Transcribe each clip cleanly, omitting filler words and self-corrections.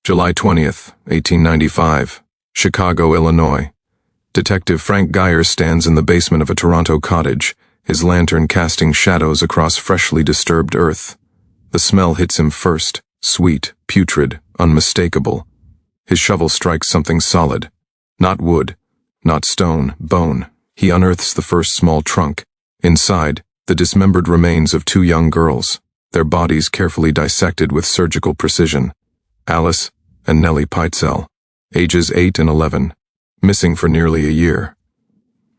July 20th, 1895, Chicago, Illinois. Detective Frank Geyer stands in the basement of a Toronto cottage, his lantern casting shadows across freshly disturbed earth. The smell hits him first, sweet, putrid, unmistakable. His shovel strikes something solid. Not wood, not stone, bone. He unearths the first small trunk. Inside, the dismembered remains of two young girls, their bodies carefully dissected with surgical precision. Alice and Nellie Peitzel, ages 8 and 11, missing for nearly a year.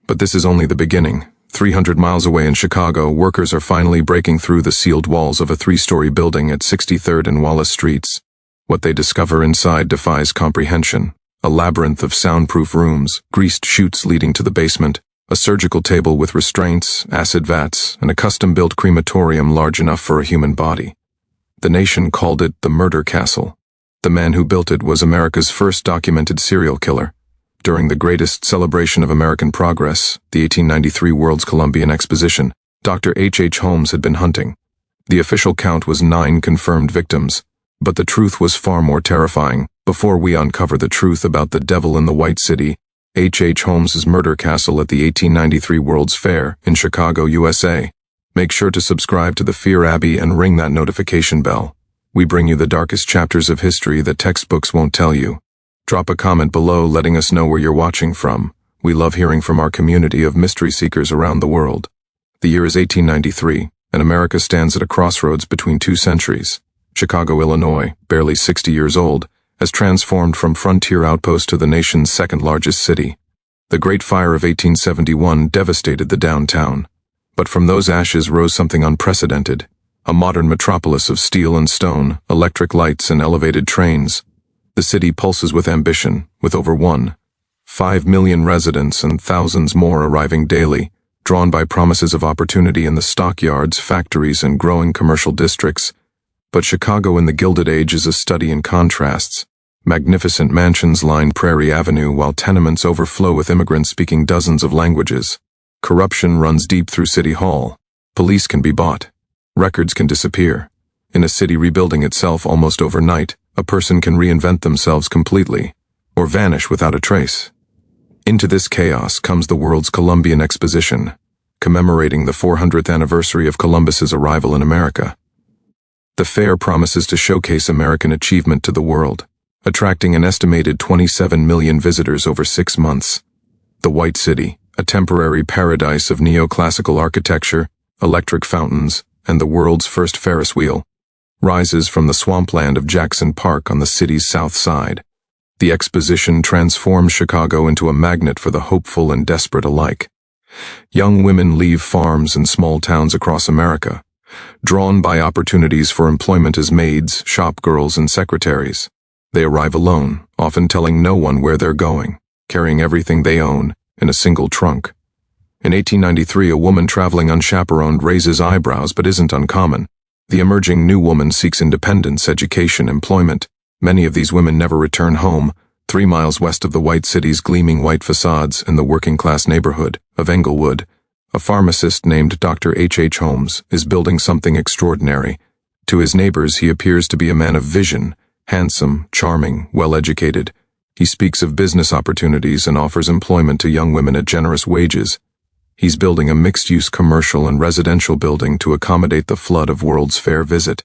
But this is only the beginning. 300 miles away in Chicago, workers are finally breaking through the sealed walls of a 3-story building at 63rd and Wallace Streets. What they discover inside defies comprehension. A labyrinth of soundproof rooms, greased chutes leading to the basement, a surgical table with restraints, acid vats, and a custom-built crematorium large enough for a human body. The nation called it the Murder Castle. The man who built it was America's first documented serial killer. During the greatest celebration of American progress, the 1893 World's Columbian Exposition, Dr. H. Holmes had been hunting. The official count was 9 confirmed victims, but the truth was far more terrifying. Before we uncover the truth about the devil in the White City, H. Holmes's murder castle at the 1893 World's Fair in Chicago, USA, make sure to subscribe to the Fear Abbey and ring that notification bell. We bring you the darkest chapters of history that textbooks won't tell you. Drop a comment below letting us know where you're watching from. We love hearing from our community of mystery seekers around the world. The year is 1893, and America stands at a crossroads between 2 centuries. Chicago, Illinois, barely 60 years old, has transformed from frontier outpost to the nation's second-largest city. The Great Fire of 1871 devastated the downtown. But from those ashes rose something unprecedented. A modern metropolis of steel and stone, electric lights and elevated trains. The city pulses with ambition, with over 1.5 million residents and thousands more arriving daily, drawn by promises of opportunity in the stockyards, factories, and growing commercial districts. But Chicago in the Gilded Age is a study in contrasts. Magnificent mansions line Prairie Avenue while tenements overflow with immigrants speaking dozens of languages. Corruption runs deep through City Hall. Police can be bought. Records can disappear. In a city rebuilding itself almost overnight, a person can reinvent themselves completely, or vanish without a trace. Into this chaos comes the world's Columbian Exposition, commemorating the 400th anniversary of Columbus's arrival in America. The fair promises to showcase American achievement to the world, attracting an estimated 27 million visitors over 6 months. The White City, a temporary paradise of neoclassical architecture, electric fountains, and the world's first Ferris wheel, rises from the swampland of Jackson Park on the city's south side. The Exposition transforms Chicago into a magnet for the hopeful and desperate alike. Young women leave farms and small towns across America, drawn by opportunities for employment as maids, shop girls, and secretaries. They arrive alone, often telling no one where they're going, carrying everything they own in a single trunk. In 1893, a woman traveling unchaperoned raises eyebrows but isn't uncommon. The emerging new woman seeks independence, education, employment. Many of these women never return home. 3 miles west of the White City's gleaming white facades in the working-class neighborhood of Englewood, a pharmacist named Dr. H. Holmes is building something extraordinary. To his neighbors, he appears to be a man of vision, handsome, charming, well-educated. He speaks of business opportunities and offers employment to young women at generous wages. He's building a mixed-use commercial and residential building to accommodate the flood of World's Fair visit.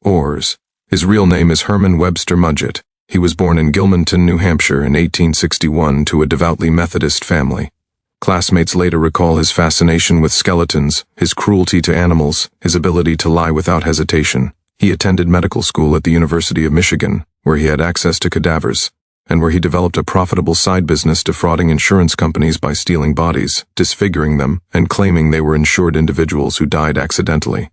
Ors. His real name is Herman Webster Mudgett. He was born in Gilmanton, New Hampshire in 1861 to a devoutly Methodist family. Classmates later recall his fascination with skeletons, his cruelty to animals, his ability to lie without hesitation. He attended medical school at the University of Michigan, where he had access to cadavers, and where he developed a profitable side business defrauding insurance companies by stealing bodies, disfiguring them, and claiming they were insured individuals who died accidentally.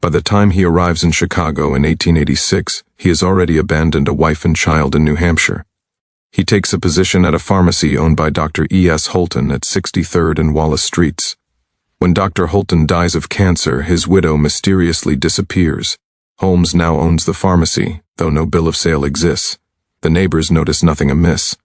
By the time he arrives in Chicago in 1886, he has already abandoned a wife and child in New Hampshire. He takes a position at a pharmacy owned by Dr. E.S. Holton at 63rd and Wallace Streets. When Dr. Holton dies of cancer, his widow mysteriously disappears. Holmes now owns the pharmacy, though no bill of sale exists. The neighbors notice nothing amiss.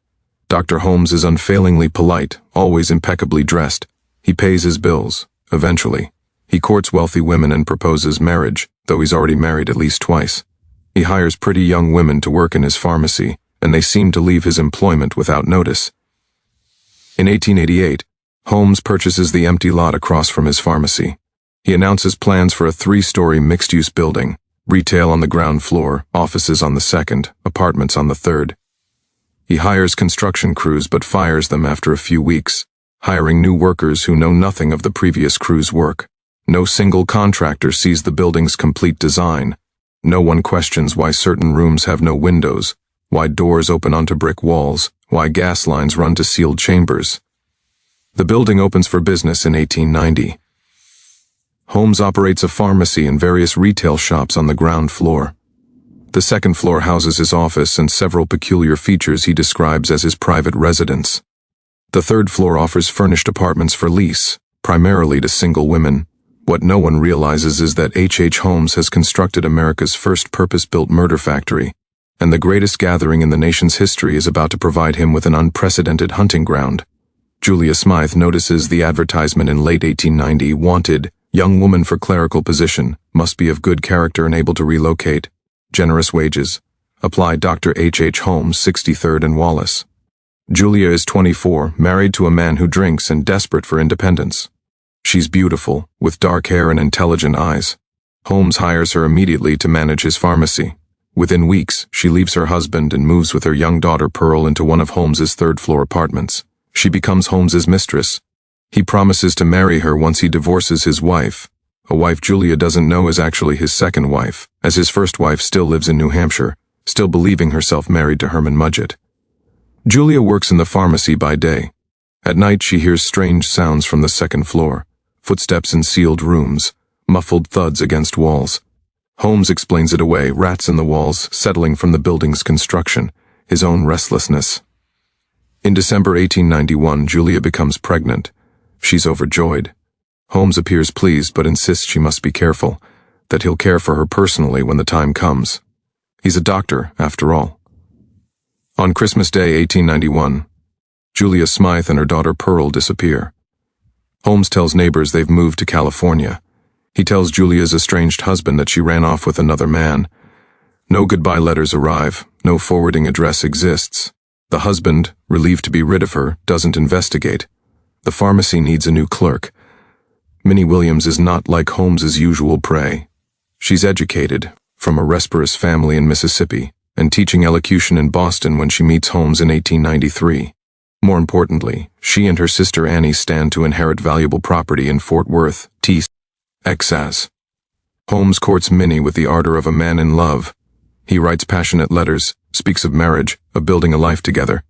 Dr. Holmes is unfailingly polite, always impeccably dressed. He pays his bills, eventually. He courts wealthy women and proposes marriage, though he's already married at least twice. He hires pretty young women to work in his pharmacy, and they seem to leave his employment without notice. In 1888, Holmes purchases the empty lot across from his pharmacy. He announces plans for a 3-story mixed-use building, retail on the ground floor, offices on the second, apartments on the third. He hires construction crews but fires them after a few weeks, hiring new workers who know nothing of the previous crew's work. No single contractor sees the building's complete design. No one questions why certain rooms have no windows, why doors open onto brick walls, why gas lines run to sealed chambers. The building opens for business in 1890. Holmes operates a pharmacy and various retail shops on the ground floor. The second floor houses his office and several peculiar features he describes as his private residence. The third floor offers furnished apartments for lease, primarily to single women. What no one realizes is that H. Holmes has constructed America's first purpose-built murder factory, and the greatest gathering in the nation's history is about to provide him with an unprecedented hunting ground. Julia Smythe notices the advertisement in late 1890, wanted, young woman for clerical position, must be of good character and able to relocate. Generous wages. Apply Dr. H. Holmes, 63rd and Wallace. Julia is 24, married to a man who drinks and desperate for independence. She's beautiful, with dark hair and intelligent eyes. Holmes hires her immediately to manage his pharmacy. Within weeks, she leaves her husband and moves with her young daughter Pearl into one of Holmes's third-floor apartments. She becomes Holmes's mistress. He promises to marry her once he divorces his wife. A wife Julia doesn't know is actually his second wife, as his first wife still lives in New Hampshire, still believing herself married to Herman Mudgett. Julia works in the pharmacy by day. At night she hears strange sounds from the second floor, footsteps in sealed rooms, muffled thuds against walls. Holmes explains it away, rats in the walls, settling from the building's construction, his own restlessness. In December 1891, Julia becomes pregnant. She's overjoyed. Holmes appears pleased but insists she must be careful, that he'll care for her personally when the time comes. He's a doctor, after all. On Christmas Day, 1891, Julia Smythe and her daughter Pearl disappear. Holmes tells neighbors they've moved to California. He tells Julia's estranged husband that she ran off with another man. No goodbye letters arrive, no forwarding address exists. The husband, relieved to be rid of her, doesn't investigate. The pharmacy needs a new clerk. Minnie Williams is not like Holmes's usual prey. She's educated, from a Resperus family in Mississippi, and teaching elocution in Boston when she meets Holmes in 1893. More importantly, she and her sister Annie stand to inherit valuable property in Fort Worth, Texas. Holmes courts Minnie with the ardor of a man in love. He writes passionate letters, speaks of marriage, of building a life together.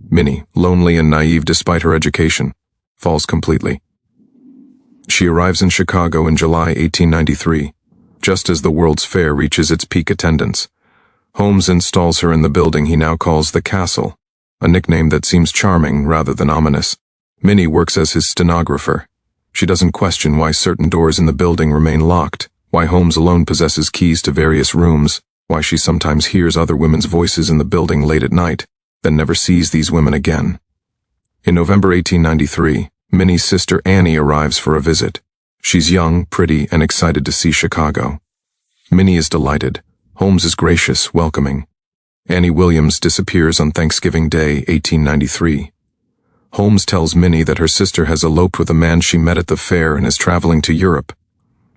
Minnie, lonely and naive despite her education, falls completely. She arrives in Chicago in July 1893, just as the World's Fair reaches its peak attendance. Holmes installs her in the building he now calls the Castle, a nickname that seems charming rather than ominous. Minnie works as his stenographer. She doesn't question why certain doors in the building remain locked, why Holmes alone possesses keys to various rooms, why she sometimes hears other women's voices in the building late at night, then never sees these women again. In November 1893, Minnie's sister Annie arrives for a visit. She's young, pretty, and excited to see Chicago. Minnie is delighted. Holmes is gracious, welcoming. Annie Williams disappears on Thanksgiving Day, 1893. Holmes tells Minnie that her sister has eloped with a man she met at the fair and is traveling to Europe.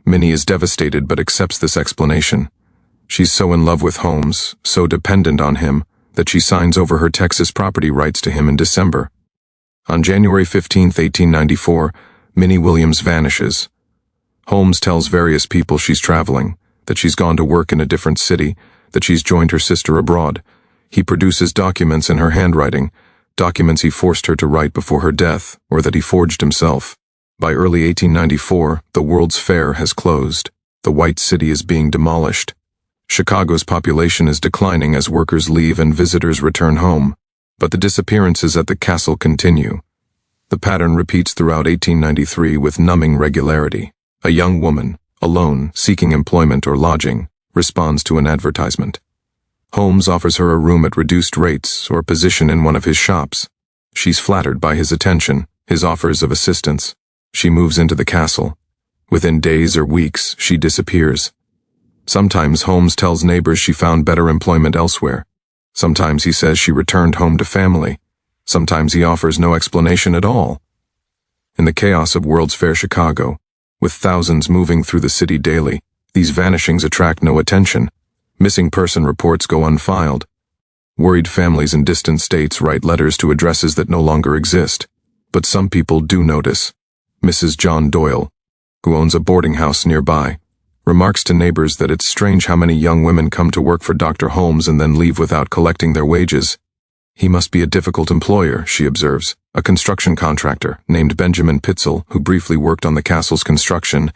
Minnie is devastated but accepts this explanation. She's so in love with Holmes, so dependent on him, that she signs over her Texas property rights to him in December. On January 15, 1894, Minnie Williams vanishes. Holmes tells various people she's traveling, that she's gone to work in a different city, that she's joined her sister abroad. He produces documents in her handwriting, documents he forced her to write before her death, or that he forged himself. By early 1894, the World's Fair has closed. The White City is being demolished. Chicago's population is declining as workers leave and visitors return home. But the disappearances at the castle continue. The pattern repeats throughout 1893 with numbing regularity. A young woman, alone, seeking employment or lodging, responds to an advertisement. Holmes offers her a room at reduced rates or position in one of his shops. She's flattered by his attention, his offers of assistance. She moves into the castle. Within days or weeks, she disappears. Sometimes Holmes tells neighbors she found better employment elsewhere. Sometimes he says she returned home to family. Sometimes he offers no explanation at all. In the chaos of World's Fair Chicago, with thousands moving through the city daily, these vanishings attract no attention. Missing person reports go unfiled. Worried families in distant states write letters to addresses that no longer exist. But some people do notice. Mrs. John Doyle, who owns a boarding house nearby, remarks to neighbors that it's strange how many young women come to work for Dr. Holmes and then leave without collecting their wages. He must be a difficult employer, she observes. A construction contractor, named Benjamin Pitzel, who briefly worked on the castle's construction,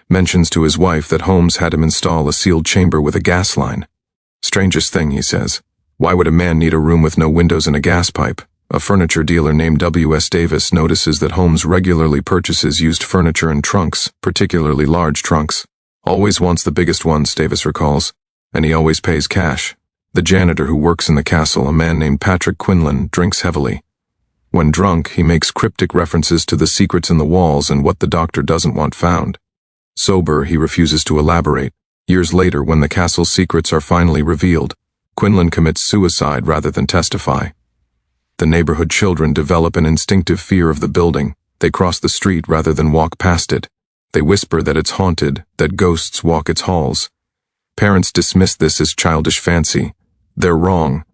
mentions to his wife that Holmes had him install a sealed chamber with a gas line. Strangest thing, he says. Why would a man need a room with no windows and a gas pipe? A furniture dealer named W.S. Davis notices that Holmes regularly purchases used furniture and trunks, particularly large trunks. Always wants the biggest ones, Davis recalls, and he always pays cash. The janitor who works in the castle, a man named Patrick Quinlan, drinks heavily. When drunk, he makes cryptic references to the secrets in the walls and what the doctor doesn't want found. Sober, he refuses to elaborate. Years later, when the castle's secrets are finally revealed, Quinlan commits suicide rather than testify. The neighborhood children develop an instinctive fear of the building. They cross the street rather than walk past it. They whisper that it's haunted, that ghosts walk its halls. Parents dismiss this as childish fancy. They're wrong.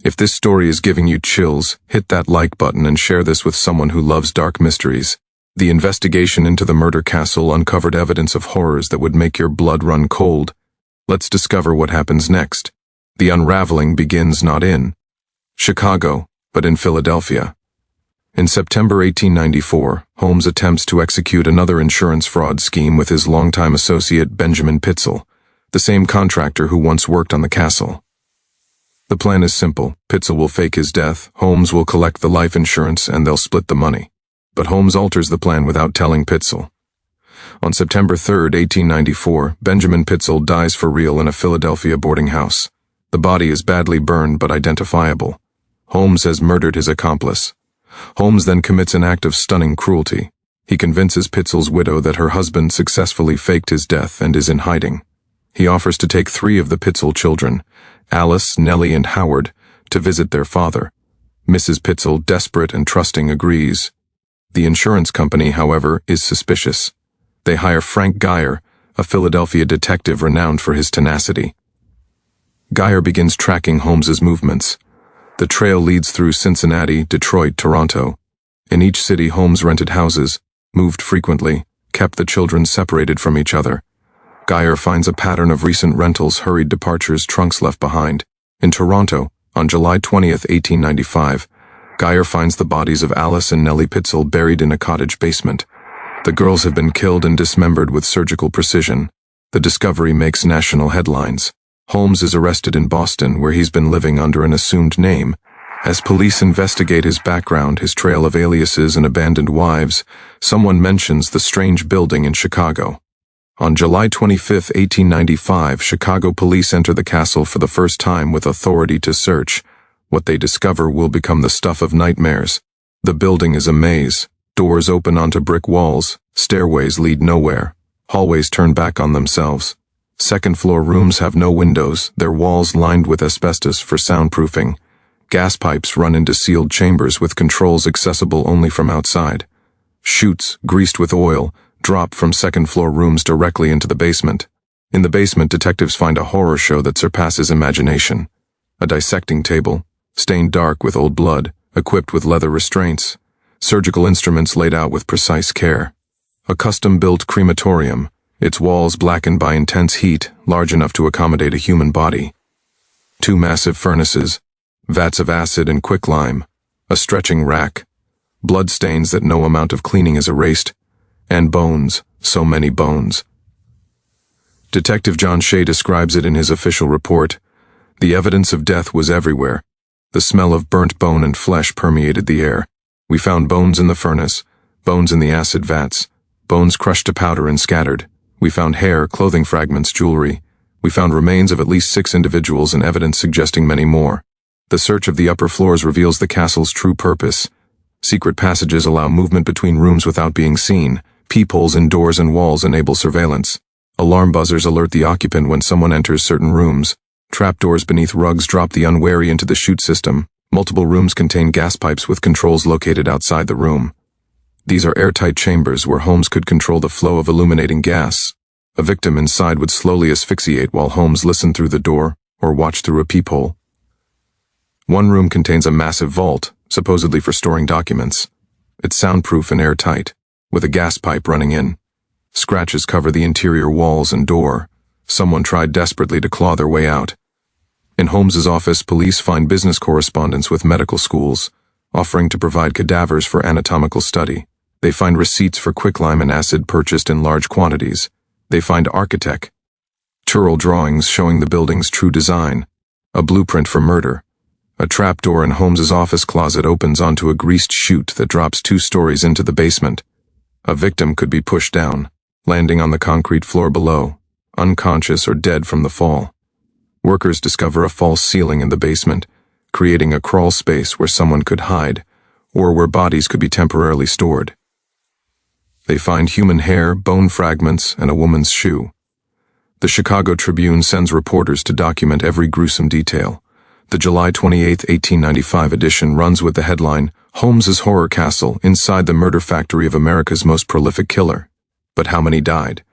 If this story is giving you chills, hit that like button and share this with someone who loves dark mysteries. The investigation into the murder castle uncovered evidence of horrors that would make your blood run cold. Let's discover what happens next. The unraveling begins not in Chicago, but in Philadelphia. In September 1894, Holmes attempts to execute another insurance fraud scheme with his longtime associate Benjamin Pitzel, the same contractor who once worked on the castle. The plan is simple. Pitzel will fake his death, Holmes will collect the life insurance, and they'll split the money. But Holmes alters the plan without telling Pitzel. On September 3, 1894, Benjamin Pitzel dies for real in a Philadelphia boarding house. The body is badly burned but identifiable. Holmes has murdered his accomplice. Holmes then commits an act of stunning cruelty. He convinces Pitzel's widow that her husband successfully faked his death and is in hiding. He offers to take 3 of the Pitzel children, Alice, Nellie, and Howard, to visit their father. Mrs. Pitzel, desperate and trusting, agrees. The insurance company, however, is suspicious. They hire Frank Geyer, a Philadelphia detective renowned for his tenacity. Geyer begins tracking Holmes's movements. The trail leads through Cincinnati, Detroit, Toronto. In each city, Holmes rented houses, moved frequently, kept the children separated from each other. Geyer finds a pattern of recent rentals, hurried departures, trunks left behind. In Toronto, on July 20, 1895, Geyer finds the bodies of Alice and Nellie Pitzel buried in a cottage basement. The girls have been killed and dismembered with surgical precision. The discovery makes national headlines. Holmes is arrested in Boston, where he's been living under an assumed name. As police investigate his background, his trail of aliases and abandoned wives, someone mentions the strange building in Chicago. On July 25, 1895, Chicago police enter the castle for the first time with authority to search. What they discover will become the stuff of nightmares. The building is a maze. Doors open onto brick walls. Stairways lead nowhere. Hallways turn back on themselves. Second-floor rooms have no windows, their walls lined with asbestos for soundproofing. Gas pipes run into sealed chambers with controls accessible only from outside. Chutes, greased with oil, drop from second-floor rooms directly into the basement. In the basement, detectives find a horror show that surpasses imagination. A dissecting table, stained dark with old blood, equipped with leather restraints. Surgical instruments laid out with precise care. A custom-built crematorium, its walls blackened by intense heat, large enough to accommodate a human body. 2 massive furnaces, vats of acid and quicklime, a stretching rack, blood stains that no amount of cleaning has erased, and bones, so many bones. Detective John Shea describes it in his official report. The evidence of death was everywhere. The smell of burnt bone and flesh permeated the air. We found bones in the furnace, bones in the acid vats, bones crushed to powder and scattered. We found hair, clothing fragments, jewelry. We found remains of at least 6 individuals and evidence suggesting many more. The search of the upper floors reveals the castle's true purpose. Secret passages allow movement between rooms without being seen. Peepholes in doors and walls enable surveillance. Alarm buzzers alert the occupant when someone enters certain rooms. Trapdoors beneath rugs drop the unwary into the chute system. Multiple rooms contain gas pipes with controls located outside the room. These are airtight chambers where Holmes could control the flow of illuminating gas. A victim inside would slowly asphyxiate while Holmes listened through the door or watched through a peephole. One room contains a massive vault, supposedly for storing documents. It's soundproof and airtight, with a gas pipe running in. Scratches cover the interior walls and door. Someone tried desperately to claw their way out. In Holmes's office, police find business correspondence with medical schools, offering to provide cadavers for anatomical study. They find receipts for quicklime and acid purchased in large quantities. They find architectural drawings showing the building's true design, a blueprint for murder. A trapdoor in Holmes's office closet opens onto a greased chute that drops 2 stories into the basement. A victim could be pushed down, landing on the concrete floor below, unconscious or dead from the fall. Workers discover a false ceiling in the basement, creating a crawl space where someone could hide, or where bodies could be temporarily stored. They find human hair, bone fragments, and a woman's shoe. The Chicago Tribune sends reporters to document every gruesome detail. The July 28, 1895 edition runs with the headline, Holmes's Horror Castle, inside the murder factory of America's most prolific killer. But how many died?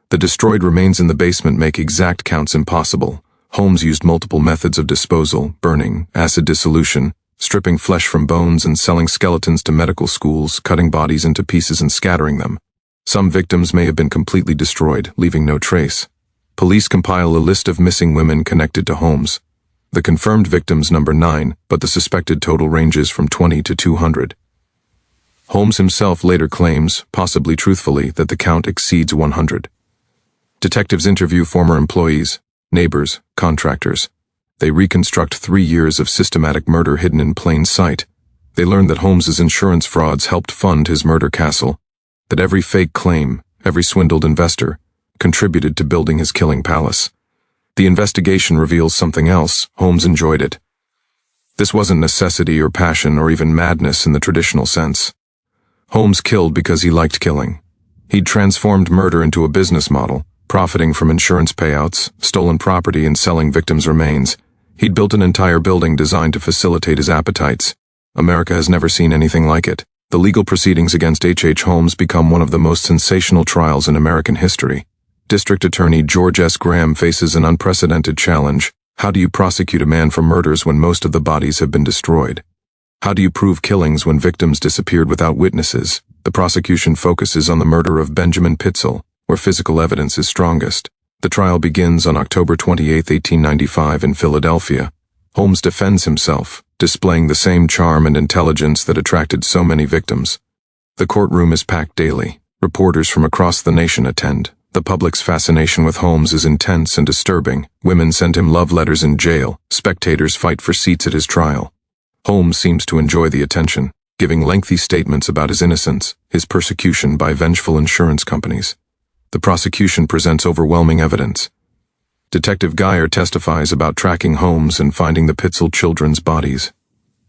The destroyed remains in the basement make exact counts impossible. Holmes used multiple methods of disposal, burning, acid dissolution, stripping flesh from bones and selling skeletons to medical schools, cutting bodies into pieces and scattering them. Some victims may have been completely destroyed, leaving no trace. Police compile a list of missing women connected to Holmes. The confirmed victims number 9, but the suspected total ranges from 20 to 200. Holmes himself later claims, possibly truthfully, that the count exceeds 100. Detectives interview former employees, neighbors, contractors. They reconstruct 3 years of systematic murder hidden in plain sight. They learn that Holmes's insurance frauds helped fund his murder castle, that every fake claim, every swindled investor, contributed to building his killing palace. The investigation reveals something else. Holmes enjoyed it. This wasn't necessity or passion or even madness in the traditional sense. Holmes killed because he liked killing. He'd transformed murder into a business model, profiting from insurance payouts, stolen property, and selling victims' remains. He'd built an entire building designed to facilitate his appetites. America has never seen anything like it. The legal proceedings against H. Holmes become one of the most sensational trials in American history. District Attorney George S. Graham faces an unprecedented challenge. How do you prosecute a man for murders when most of the bodies have been destroyed? How do you prove killings when victims disappeared without witnesses? The prosecution focuses on the murder of Benjamin Pitzel, where physical evidence is strongest. The trial begins on October 28, 1895 in Philadelphia. Holmes defends himself, displaying the same charm and intelligence that attracted so many victims. The courtroom is packed daily. Reporters from across the nation attend. The public's fascination with Holmes is intense and disturbing. Women send him love letters in jail. Spectators fight for seats at his trial. Holmes seems to enjoy the attention, giving lengthy statements about his innocence, his persecution by vengeful insurance companies. The prosecution presents overwhelming evidence. Detective Geyer testifies about tracking Holmes and finding the Pitzel children's bodies.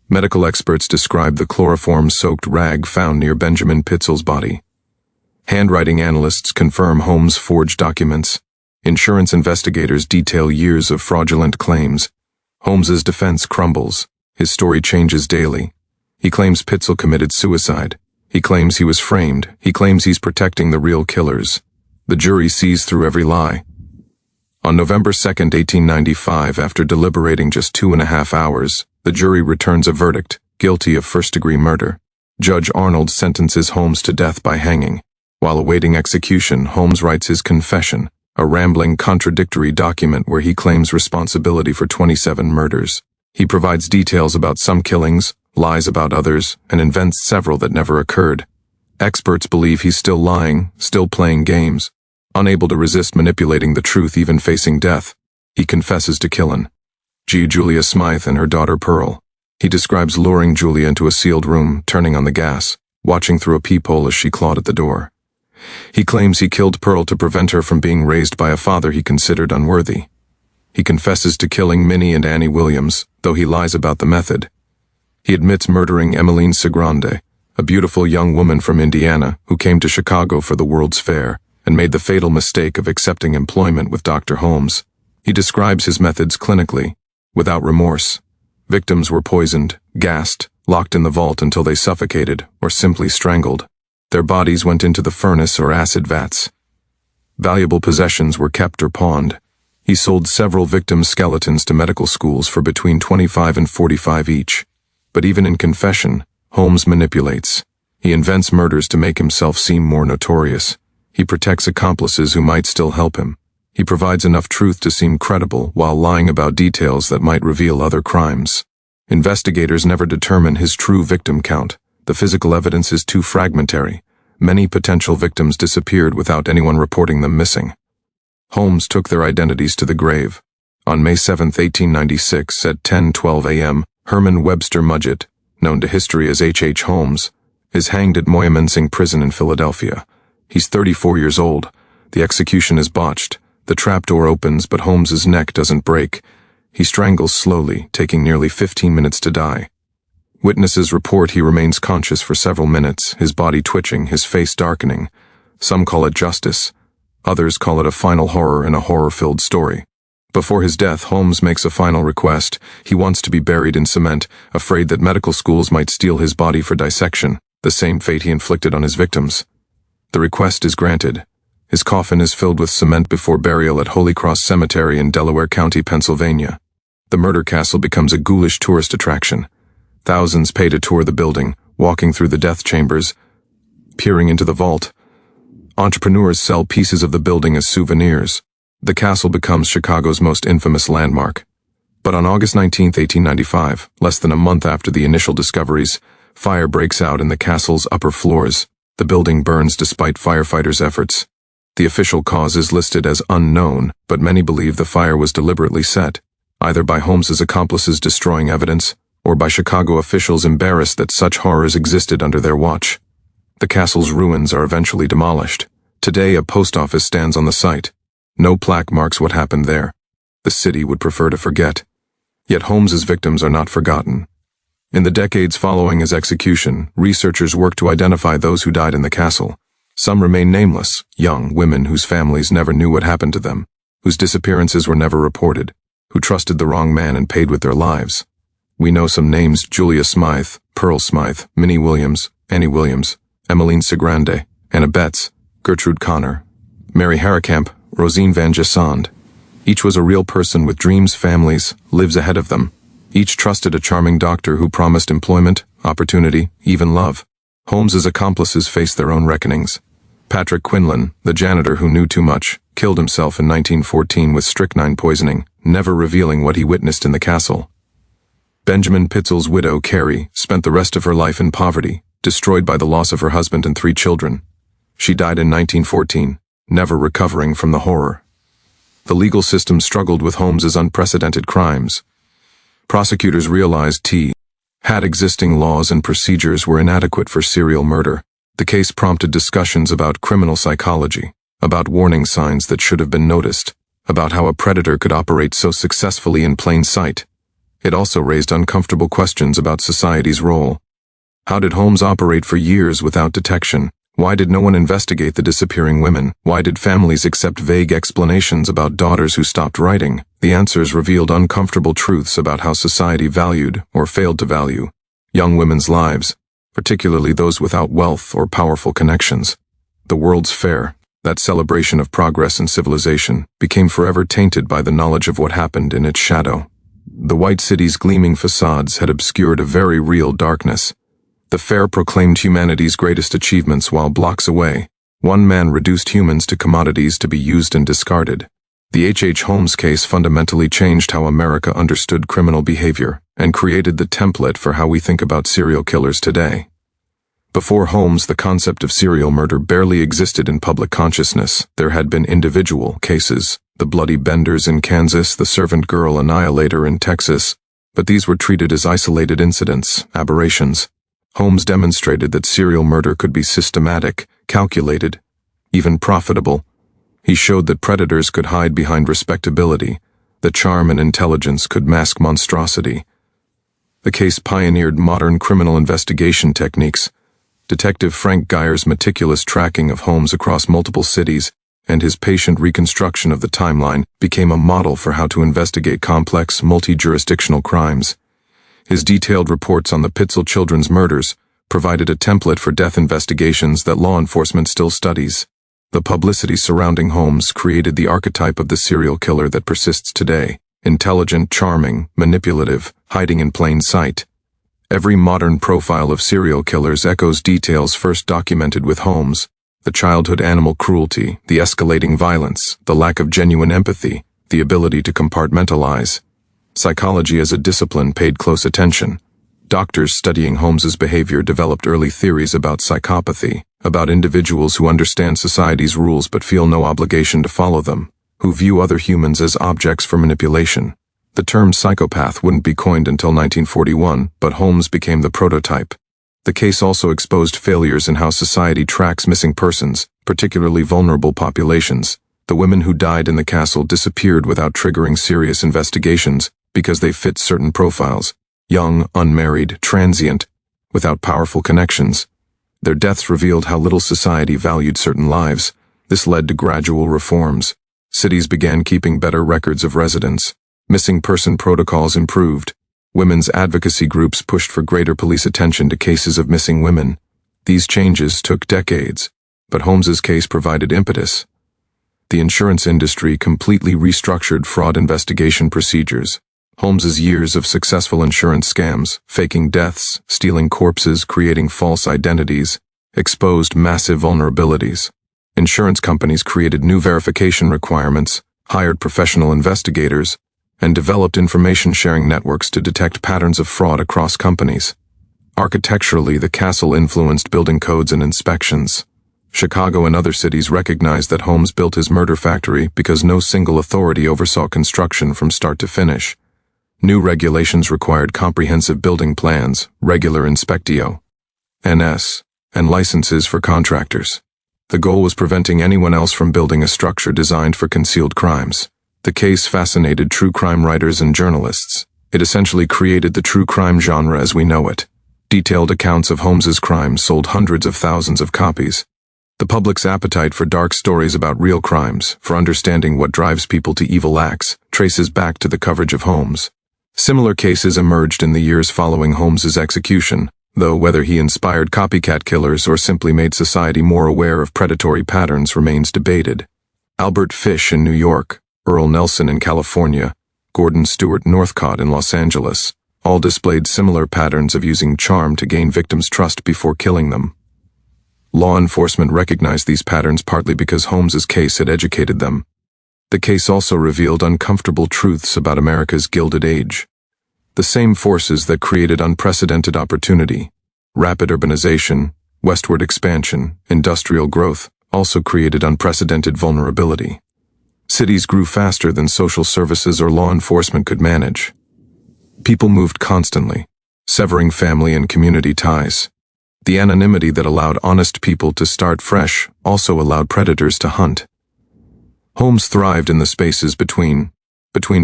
Medical experts describe the chloroform-soaked rag found near Benjamin Pitzel's body. Handwriting analysts confirm Holmes' forged documents. Insurance investigators detail years of fraudulent claims. Holmes's defense crumbles. His story changes daily. He claims Pitzel committed suicide. He claims he was framed. He claims he's protecting the real killers. The jury sees through every lie. On November 2, 1895, after deliberating just 2.5 hours, the jury returns a verdict, guilty of first-degree murder. Judge Arnold sentences Holmes to death by hanging. While awaiting execution, Holmes writes his confession, a rambling, contradictory document where he claims responsibility for 27 murders. He provides details about some killings, lies about others, and invents several that never occurred. Experts believe he's still lying, still playing games. Unable to resist manipulating the truth even facing death, he confesses to killing Julia Smythe and her daughter Pearl. He describes luring Julia into a sealed room, turning on the gas, watching through a peephole as she clawed at the door. He claims he killed Pearl to prevent her from being raised by a father he considered unworthy. He confesses to killing Minnie and Annie Williams, though he lies about the method. He admits murdering Emmeline Segrande, a beautiful young woman from Indiana who came to Chicago for the World's Fair, and made the fatal mistake of accepting employment with Dr. Holmes. He describes his methods clinically, without remorse. Victims were poisoned, gassed, locked in the vault until they suffocated or simply strangled. Their bodies went into the furnace or acid vats. Valuable possessions were kept or pawned. He sold several victims' skeletons to medical schools for between $25 and $45 each. But even in confession, Holmes manipulates. He invents murders to make himself seem more notorious. He protects accomplices who might still help him. He provides enough truth to seem credible while lying about details that might reveal other crimes. Investigators never determine his true victim count. The physical evidence is too fragmentary. Many potential victims disappeared without anyone reporting them missing. Holmes took their identities to the grave. On May 7, 1896, at 10:12 a.m., Herman Webster Mudgett, known to history as H. Holmes, is hanged at Moyamensing Prison in Philadelphia. He's 34 years old. The execution is botched. The trapdoor opens, but Holmes's neck doesn't break. He strangles slowly, taking nearly 15 minutes to die. Witnesses report he remains conscious for several minutes, his body twitching, his face darkening. Some call it justice. Others call it a final horror in a horror-filled story. Before his death, Holmes makes a final request. He wants to be buried in cement, afraid that medical schools might steal his body for dissection, the same fate he inflicted on his victims. The request is granted. His coffin is filled with cement before burial at Holy Cross Cemetery in Delaware County, Pennsylvania. The murder castle becomes a ghoulish tourist attraction. Thousands pay to tour the building, walking through the death chambers, peering into the vault. Entrepreneurs sell pieces of the building as souvenirs. The castle becomes Chicago's most infamous landmark. But on August 19, 1895, less than a month after the initial discoveries, fire breaks out in the castle's upper floors. The building burns despite firefighters' efforts. The official cause is listed as unknown, but many believe the fire was deliberately set, either by Holmes's accomplices destroying evidence, or by Chicago officials embarrassed that such horrors existed under their watch. The castle's ruins are eventually demolished. Today, a post office stands on the site. No plaque marks what happened there. The city would prefer to forget. Yet Holmes's victims are not forgotten. In the decades following his execution, researchers worked to identify those who died in the castle. Some remain nameless, young women whose families never knew what happened to them, whose disappearances were never reported, who trusted the wrong man and paid with their lives. We know some names: Julia Smythe, Pearl Smythe, Minnie Williams, Annie Williams, Emmeline Segrande, Anna Betts, Gertrude Connor, Mary Harrikamp, Rosine Van Gisand. Each was a real person with dreams, families, lives ahead of them. Each trusted a charming doctor who promised employment, opportunity, even love. Holmes's accomplices faced their own reckonings. Patrick Quinlan, the janitor who knew too much, killed himself in 1914 with strychnine poisoning, never revealing what he witnessed in the castle. Benjamin Pitzel's widow, Carrie, spent the rest of her life in poverty, destroyed by the loss of her husband and 3 children. She died in 1914, never recovering from the horror. The legal system struggled with Holmes's unprecedented crimes. Prosecutors realized had existing laws and procedures were inadequate for serial murder. The case prompted discussions about criminal psychology, about warning signs that should have been noticed, about how a predator could operate so successfully in plain sight. It also raised uncomfortable questions about society's role. How did Holmes operate for years without detection? Why did no one investigate the disappearing women? Why did families accept vague explanations about daughters who stopped writing? The answers revealed uncomfortable truths about how society valued, or failed to value, young women's lives, particularly those without wealth or powerful connections. The World's Fair, that celebration of progress and civilization, became forever tainted by the knowledge of what happened in its shadow. The White City's gleaming facades had obscured a very real darkness. The fair proclaimed humanity's greatest achievements while blocks away, one man reduced humans to commodities to be used and discarded. The H. Holmes case fundamentally changed how America understood criminal behavior and created the template for how we think about serial killers today. Before Holmes, the concept of serial murder barely existed in public consciousness. There had been individual cases, the Bloody Benders in Kansas, the Servant Girl Annihilator in Texas, but these were treated as isolated incidents, aberrations. Holmes demonstrated that serial murder could be systematic, calculated, even profitable. He showed that predators could hide behind respectability, that charm and intelligence could mask monstrosity. The case pioneered modern criminal investigation techniques. Detective Frank Guyer's meticulous tracking of Holmes across multiple cities and his patient reconstruction of the timeline became a model for how to investigate complex, multi-jurisdictional crimes. His detailed reports on the Pitzel children's murders provided a template for death investigations that law enforcement still studies. The publicity surrounding Holmes created the archetype of the serial killer that persists today: intelligent, charming, manipulative, hiding in plain sight. Every modern profile of serial killers echoes details first documented with Holmes: the childhood animal cruelty, the escalating violence, the lack of genuine empathy, the ability to compartmentalize. Psychology as a discipline paid close attention. Doctors studying Holmes's behavior developed early theories about psychopathy, about individuals who understand society's rules but feel no obligation to follow them, who view other humans as objects for manipulation. The term psychopath wouldn't be coined until 1941, but Holmes became the prototype. The case also exposed failures in how society tracks missing persons, particularly vulnerable populations. The women who died in the castle disappeared without triggering serious investigations because they fit certain profiles: young, unmarried, transient, without powerful connections. Their deaths revealed how little society valued certain lives. This led to gradual reforms. Cities began keeping better records of residents. Missing person protocols improved. Women's advocacy groups pushed for greater police attention to cases of missing women. These changes took decades, but Holmes's case provided impetus. The insurance industry completely restructured fraud investigation procedures. Holmes's years of successful insurance scams, faking deaths, stealing corpses, creating false identities, exposed massive vulnerabilities. Insurance companies created new verification requirements, hired professional investigators, and developed information-sharing networks to detect patterns of fraud across companies. Architecturally, the castle influenced building codes and inspections. Chicago and other cities recognized that Holmes built his murder factory because no single authority oversaw construction from start to finish. New regulations required comprehensive building plans, regular inspectio, NS, and licenses for contractors. The goal was preventing anyone else from building a structure designed for concealed crimes. The case fascinated true crime writers and journalists. It essentially created the true crime genre as we know it. Detailed accounts of Holmes's crimes sold hundreds of thousands of copies. The public's appetite for dark stories about real crimes, for understanding what drives people to evil acts, traces back to the coverage of Holmes. Similar cases emerged in the years following Holmes's execution, though whether he inspired copycat killers or simply made society more aware of predatory patterns remains debated. Albert Fish in New York, Earl Nelson in California, Gordon Stewart Northcott in Los Angeles, all displayed similar patterns of using charm to gain victims' trust before killing them. Law enforcement recognized these patterns partly because Holmes's case had educated them. The case also revealed uncomfortable truths about America's Gilded Age. The same forces that created unprecedented opportunity, rapid urbanization, westward expansion, industrial growth, also created unprecedented vulnerability. Cities grew faster than social services or law enforcement could manage. People moved constantly, severing family and community ties. The anonymity that allowed honest people to start fresh also allowed predators to hunt. Holmes thrived in the spaces between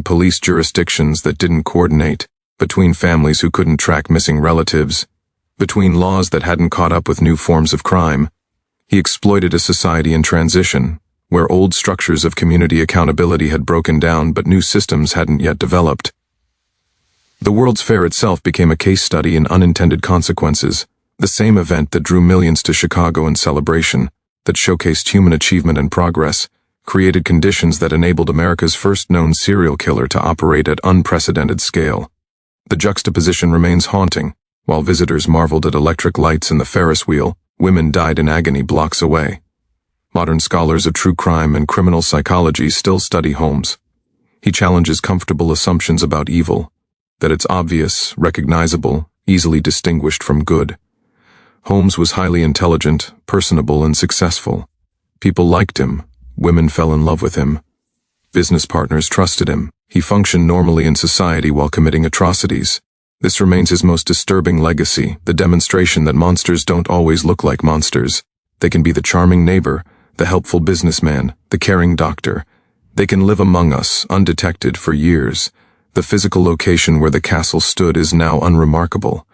police jurisdictions that didn't coordinate, between families who couldn't track missing relatives, between laws that hadn't caught up with new forms of crime. He exploited a society in transition, where old structures of community accountability had broken down but new systems hadn't yet developed. The World's Fair itself became a case study in unintended consequences, the same event that drew millions to Chicago in celebration, that showcased human achievement and progress, created conditions that enabled America's first known serial killer to operate at unprecedented scale. The juxtaposition remains haunting. While visitors marveled at electric lights and the Ferris wheel, women died in agony blocks away. Modern scholars of true crime and criminal psychology still study Holmes. He challenges comfortable assumptions about evil, that it's obvious, recognizable, easily distinguished from good. Holmes was highly intelligent, personable, and successful. People liked him. Women fell in love with him. Business partners trusted him. He functioned normally in society while committing atrocities. This remains his most disturbing legacy, the demonstration that monsters don't always look like monsters. They can be the charming neighbor, the helpful businessman, the caring doctor. They can live among us, undetected, for years. The physical location where the castle stood is now unremarkable.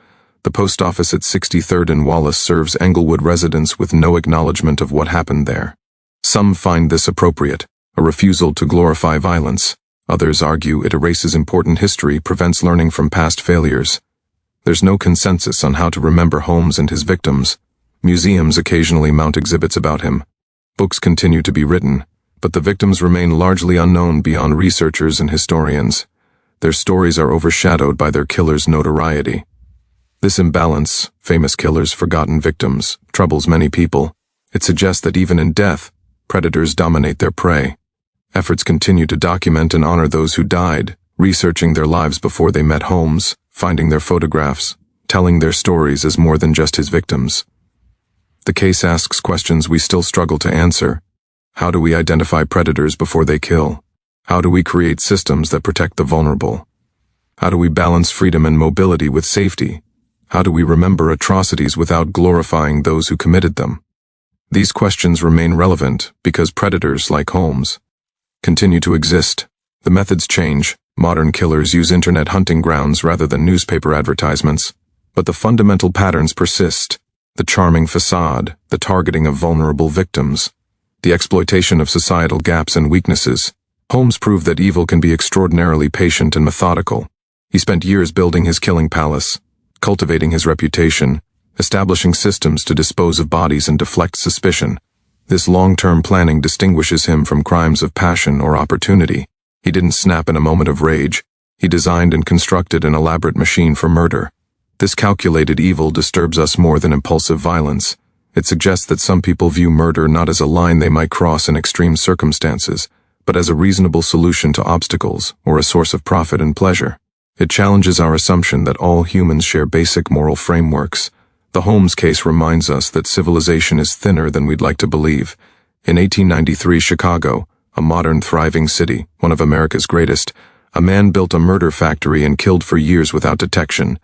The post office at 63rd and Wallace serves Englewood residents with no acknowledgement of what happened there. Some find this appropriate, a refusal to glorify violence. Others argue it erases important history, prevents learning from past failures. There's no consensus on how to remember Holmes and his victims. Museums occasionally mount exhibits about him. Books continue to be written, but the victims remain largely unknown beyond researchers and historians. Their stories are overshadowed by their killers' notoriety. This imbalance, famous killers, forgotten victims, troubles many people. It suggests that even in death, predators dominate their prey. Efforts continue to document and honor those who died, researching their lives before they met Holmes, finding their photographs, telling their stories as more than just his victims. The case asks questions we still struggle to answer. How do we identify predators before they kill? How do we create systems that protect the vulnerable? How do we balance freedom and mobility with safety? How do we remember atrocities without glorifying those who committed them? These questions remain relevant because predators, like Holmes, continue to exist. The methods change. Modern killers use internet hunting grounds rather than newspaper advertisements. But the fundamental patterns persist. The charming facade, the targeting of vulnerable victims, the exploitation of societal gaps and weaknesses. Holmes proved that evil can be extraordinarily patient and methodical. He spent years building his killing palace, cultivating his reputation, establishing systems to dispose of bodies and deflect suspicion. This long-term planning distinguishes him from crimes of passion or opportunity. He didn't snap in a moment of rage. He designed and constructed an elaborate machine for murder. This calculated evil disturbs us more than impulsive violence. It suggests that some people view murder not as a line they might cross in extreme circumstances, but as a reasonable solution to obstacles or a source of profit and pleasure. It challenges our assumption that all humans share basic moral frameworks. The Holmes case reminds us that civilization is thinner than we'd like to believe. In 1893, Chicago, a modern, thriving city, one of America's greatest, a man built a murder factory and killed for years without detection.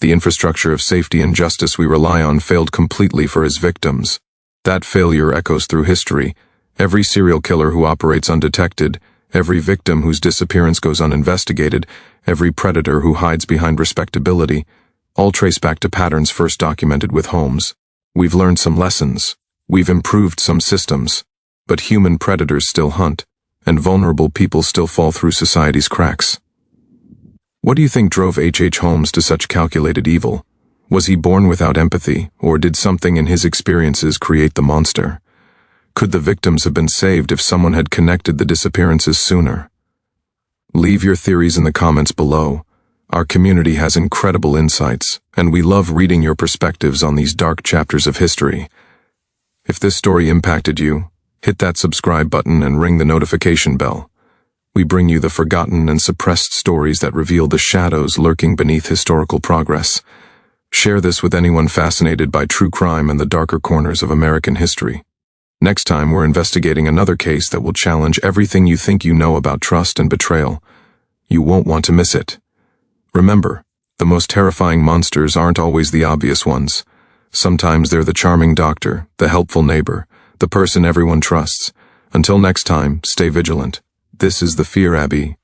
The infrastructure of safety and justice we rely on failed completely for his victims. That failure echoes through history. Every serial killer who operates undetected, every victim whose disappearance goes uninvestigated, every predator who hides behind respectability, all trace back to patterns first documented with Holmes. We've learned some lessons. We've improved some systems. But human predators still hunt, and vulnerable people still fall through society's cracks. What do you think drove H.H. Holmes to such calculated evil? Was he born without empathy, or did something in his experiences create the monster? Could the victims have been saved if someone had connected the disappearances sooner? Leave your theories in the comments below. Our community has incredible insights, and we love reading your perspectives on these dark chapters of history. If this story impacted you, hit that subscribe button and ring the notification bell. We bring you the forgotten and suppressed stories that reveal the shadows lurking beneath historical progress. Share this with anyone fascinated by true crime and the darker corners of American history. Next time, we're investigating another case that will challenge everything you think you know about trust and betrayal. You won't want to miss it. Remember, the most terrifying monsters aren't always the obvious ones. Sometimes they're the charming doctor, the helpful neighbor, the person everyone trusts. Until next time, stay vigilant. This is the Fear Abbey.